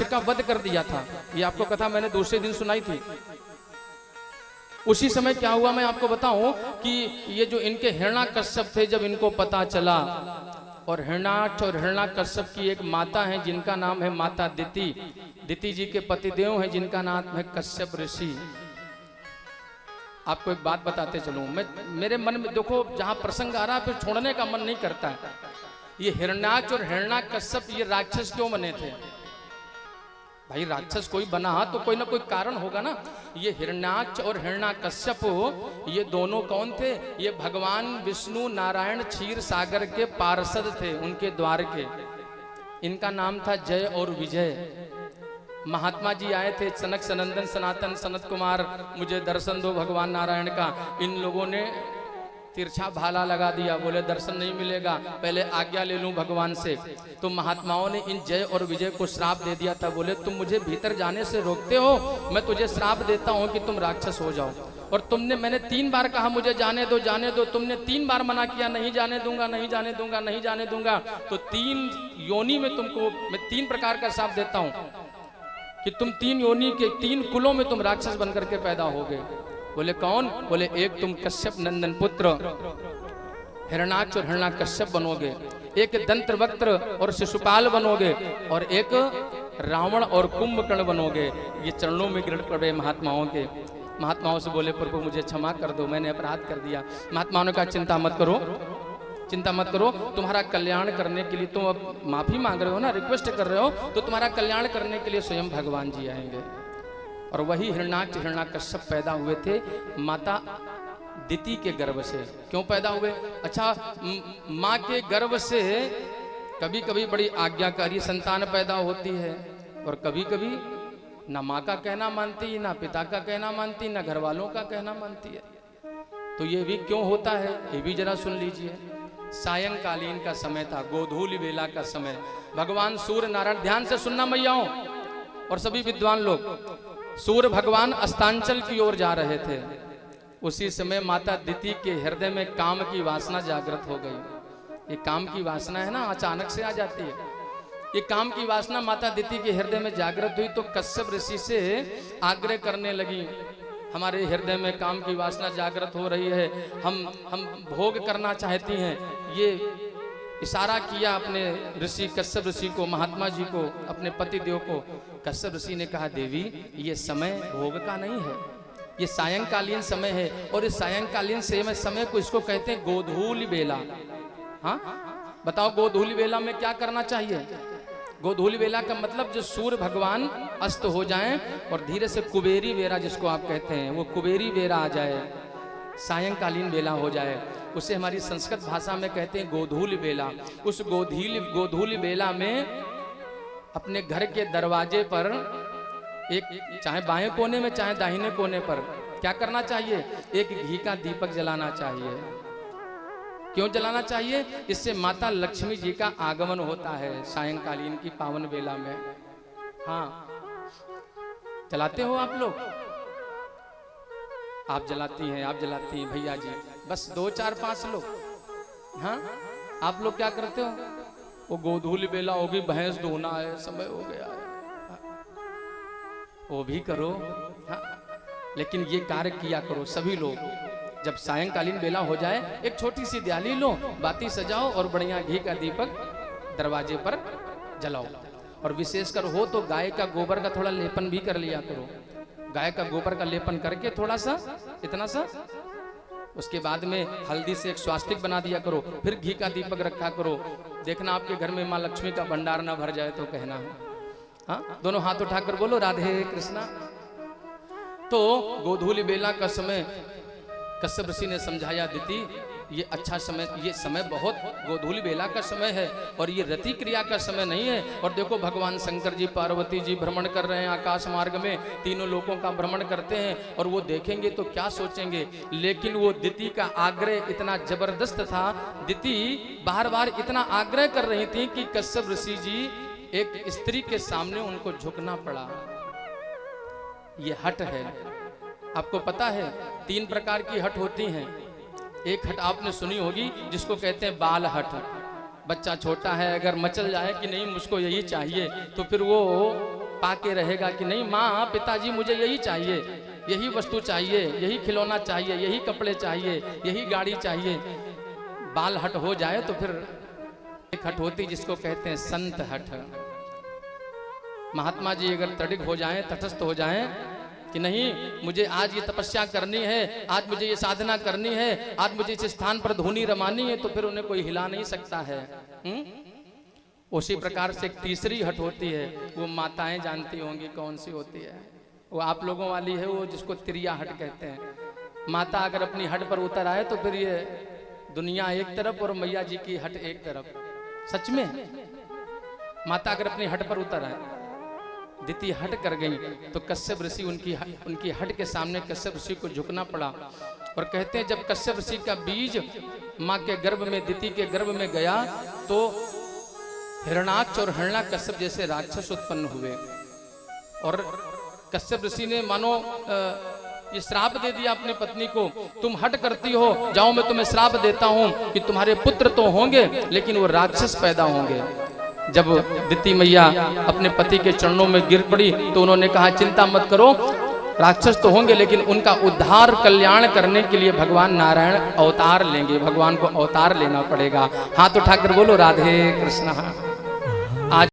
का वध कर दिया था। ये आपको कथा मैंने दूसरे दिन सुनाई थी। उसी समय क्या हुआ मैं आपको बताऊं कि ये जो इनके हिरण्याकश्यप थे, जब इनको पता चला, और हिरण्याक्ष और हिरण्याकश्यप की एक माता है जिनका नाम है माता दिति, दिति जी के पतिदेव हैं जिनका नाम है कश्यप ऋषि। आपको एक बात बताते चलूं, मैं मेरे मन में देखो जहां प्रसंग आ रहा है फिर छोड़ने का मन नहीं करता है। ये हिरण्याक्ष और हिरण्याकश्यप ये राक्षस क्यों बने थे? भाई राक्षस कोई बना तो कोई ना कोई कारण होगा ना। ये हिरण्याक्ष और हिरण्याकश्यप ये दोनों कौन थे? ये भगवान विष्णु नारायण क्षीर सागर के पार्षद थे, उनके द्वार के। इनका नाम था जय और विजय। महात्मा जी आए थे, सनक सनंदन सनातन सनत कुमार मुझे दर्शन दो भगवान नारायण का। इन लोगों ने तिरछा भाला लगा दिया, बोले दर्शन नहीं मिलेगा, पहले आज्ञा ले लूं भगवान से। तो महात्माओं ने इन जय और विजय को श्राप दे दिया था। बोले तुम मुझे भीतर जाने से रोकते हो, मैं तुझे श्राप देता हूं कि तुम राक्षस हो जाओ। और मैंने 3 बार कहा मुझे जाने दो जाने दो, तुमने 3 बार मना किया, नहीं जाने दूंगा नहीं जाने दूंगा नहीं जाने दूंगा। तो 3 योनि में तुमको मैं 3 प्रकार का श्राप देता हूं कि तुम 3 योनि के 3 कुलों में तुम राक्षस बनकर के पैदा होगे। बोले कौन? बोले एक तुम कश्यप नंदन पुत्र हिरण्याक्ष और हिरण्याकश्यप बनोगे, एक दंत्रवक्त्र और शिशुपाल बनोगे, और एक रावण और कुंभकर्ण बनोगे। ये चरणों में गिर पड़े महात्माओं के। महात्माओं से बोले प्रभु मुझे क्षमा कर दो, मैंने अपराध कर दिया। महात्माओं ने कहा चिंता मत करो, चिंता मत करो, तुम्हारा कल्याण करने के लिए तुम अब माफी मांग रहे हो ना, रिक्वेस्ट कर रहे हो, तो तुम्हारा कल्याण करने के लिए स्वयं भगवान जी आएंगे। और वही हिरण्याक्ष हिरण्याकश्यप पैदा हुए थे माता दिति के गर्भ से। क्यों पैदा हुए? अच्छा, माँ के गर्भ से कभी कभी बड़ी आज्ञाकारी संतान पैदा होती है, और कभी कभी ना माँ का कहना मानती, ना पिता का कहना मानती, ना घर वालों का कहना मानती है। तो ये भी क्यों होता है ये भी जरा सुन लीजिए। सायंकालीन का समय था, गोधूली बेला का समय। भगवान सूर्य नारायण, ध्यान से सुनना मैयाओं और सभी विद्वान लोग, सूर्य भगवान अस्तांचल की ओर जा रहे थे। उसी समय माता दिति के हृदय में काम की वासना जागृत हो गई। ये काम की वासना है ना, अचानक से आ जाती है। ये काम की वासना माता दिति के हृदय में जागृत हुई तो कश्यप ऋषि से आग्रह करने लगी, हमारे हृदय में काम की वासना जागृत हो रही है, हम भोग करना चाहती हैं। ये इशारा किया अपने ऋषि कश्यप ऋषि को, महात्मा जी को, अपने पति देव को। कश्यप ऋषि ने कहा देवी ये समय भोग का नहीं है, ये सायंकालीन समय है, और इस सायंकालीन समय को इसको कहते हैं गोधूली बेला। हाँ बताओ गोधूली बेला में क्या करना चाहिए? गोधूली बेला का मतलब जो सूर्य भगवान अस्त हो जाएं और धीरे से कुबेरी बेरा जिसको आप कहते हैं, वो कुबेरी बेरा आ जाए, सायंकालीन बेला हो जाए, उसे हमारी संस्कृत भाषा में कहते हैं गोधूली बेला। उस गोधूली बेला में अपने घर के दरवाजे पर एक, चाहे बाएं कोने में चाहे दाहिने कोने पर, क्या करना चाहिए? एक घी का दीपक जलाना चाहिए। क्यों जलाना चाहिए? इससे माता लक्ष्मी जी का आगमन होता है सायंकालीन की पावन बेला में। हाँ जलाते हो आप लोग? आप जलाती हैं, आप जलाती हैं भैया जी, बस 2 4 5 लोग। हाँ आप लोग क्या करते हो? वो गोधूली बेला होगी, भैंस धोना है, समय हो गया है, वो भी करो। हाँ लेकिन ये कार्य किया करो सभी लोग। जब सायंकालीन बेला हो जाए एक छोटी सी दियाली लो, बाती सजाओ और बढ़िया घी का दीपक दरवाजे पर जलाओ। और विशेषकर हो तो गाय का गोबर का थोड़ा लेपन भी कर लिया करो। गाय का गोबर का लेपन करके थोड़ा सा, इतना सा, उसके बाद में हल्दी से एक स्वास्तिक बना दिया करो, फिर घी का दीपक रखा करो। देखना आपके घर में माँ लक्ष्मी का भंडार ना भर जाए तो कहना है। हाँ दोनों हाथ उठाकर बोलो राधे कृष्णा। तो गोधूली बेला का समय कश्यप ऋषि ने समझाया, दिति ये अच्छा समय, ये समय बहुत गोधूली बेला का समय है और ये रति क्रिया का समय नहीं है। और देखो भगवान शंकर जी पार्वती जी भ्रमण कर रहे हैं आकाश मार्ग में, तीनों लोकों का भ्रमण करते हैं और वो देखेंगे तो क्या सोचेंगे। लेकिन वो दिति का आग्रह इतना जबरदस्त था, दिति बार बार इतना आग्रह कर रही थी कि कश्यप ऋषि जी एक स्त्री के सामने उनको झुकना पड़ा। ये हठ है। आपको पता है 3 प्रकार की हठ होती हैं। एक हठ आपने सुनी होगी जिसको कहते हैं बाल हठ। बच्चा छोटा है अगर मचल जाए कि नहीं मुझको यही चाहिए तो फिर वो पाके रहेगा कि नहीं माँ पिताजी मुझे यही चाहिए, यही वस्तु चाहिए, यही खिलौना चाहिए, यही कपड़े चाहिए, यही गाड़ी चाहिए। बाल हट हो जाए तो फिर एक हट होती जिसको कहते हैं संत हट। महात्मा जी अगर तड़िक हो जाएं, तटस्थ हो जाएं कि नहीं मुझे आज ये तपस्या करनी है, आज मुझे ये साधना करनी है, आज मुझे इस स्थान पर धूनी रमानी है, तो फिर उन्हें कोई हिला नहीं सकता है। उसी प्रकार से एक तीसरी हट होती है, वो माताएं जानती होंगी कौन सी होती है, वो आप लोगों वाली है, वो जिसको त्रिया हट कहते हैं। माता अगर अपनी हट पर उतर आए तो फिर ये दुनिया एक तरफ और मैया जी की हट एक तरफ। सच में माता अगर अपनी हट पर उतर आए, दिति हट कर गई तो कश्यप ऋषि उनकी हट के सामने कश्यप ऋषि को झुकना पड़ा। और कहते हैं जब कश्यप ऋषि का बीज माँ के गर्भ में, दिति के गर्भ में गया तो हिरणाक्ष और हिरण्याकश्यप जैसे राक्षस उत्पन्न हुए। और कश्यप ऋषि ने मानो ये श्राप दे दिया अपनी पत्नी को, तुम हट करती हो, जाओ मैं तुम्हें श्राप देता हूं कि तुम्हारे पुत्र तो होंगे लेकिन वो राक्षस पैदा होंगे। जब दिति मैया अपने पति के चरणों में गिर पड़ी तो उन्होंने कहा चिंता मत करो, राक्षस तो होंगे लेकिन उनका उद्धार कल्याण करने के लिए भगवान नारायण अवतार लेंगे, भगवान को अवतार लेना पड़ेगा। हाथ उठाकर बोलो राधे कृष्ण।